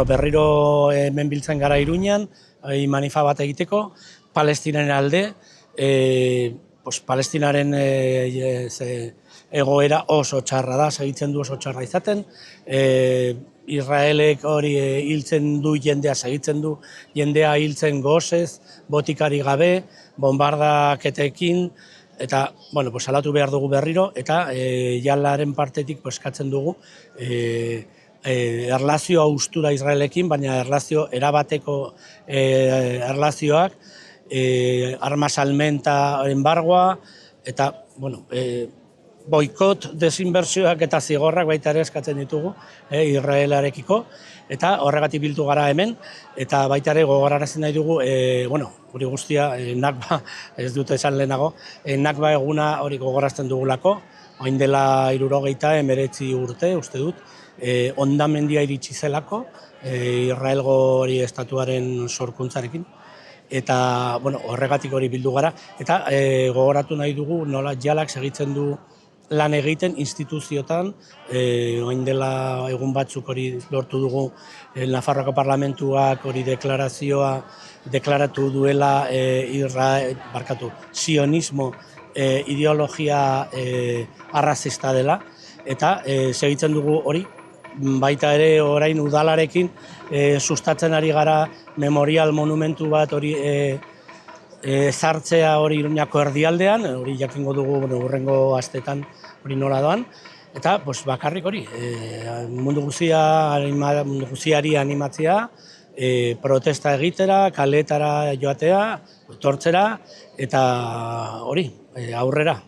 Berriro hemen biltzen gara Iruñan, manifa bat egiteko, Palestinaren alde, Palestinaren egoera oso txarra da, segitzen du oso txarra izaten, Israelek hori hiltzen du jendea, segitzen du jendea hiltzen gosez, botikari gabe, bombardaketekin, eta salatu behar dugu berriro, eta jalaren partetik eskatzen dugu erlazio haustura Israelekin, baina erlazio erabateko erlazioak, arma salmenta embargoa, eta boikot, desinbertsioak eta zigorrak baita ere eskatzen ditugu Israelarekiko, eta horregatik bildu gara hemen, eta baita ere gogorarazten nahi dugu, hori guztia, Nakba, ez dute esan lehenago, Nakba eguna hori gogorazten dugulako, orain dela 79 urte, uste dut, hondamendia iritsi zelako, Israelgo hori estatuaren sorkuntzarekin, eta horregatik hori bildu gara, eta gogoratu nahi dugu nola jalak segitzen du lan egiten instituziotan, orain dela egun batzuk hori lortu dugu Nafarroako Parlamentuak hori deklaratu duela sionismo ideologia arrazista dela, eta segitzen dugu hori, baita ere orain udalarekin sustatzen ari gara memorial monumentu bat hori ezartzea hori Iruñako erdialdean, hori jakingo dugu hurrengo astetan hori nola doan, eta bakarrik hori, mundu guziari animatzea, protesta egitera, kaletara joatea, etortzera, eta hori, aurrera.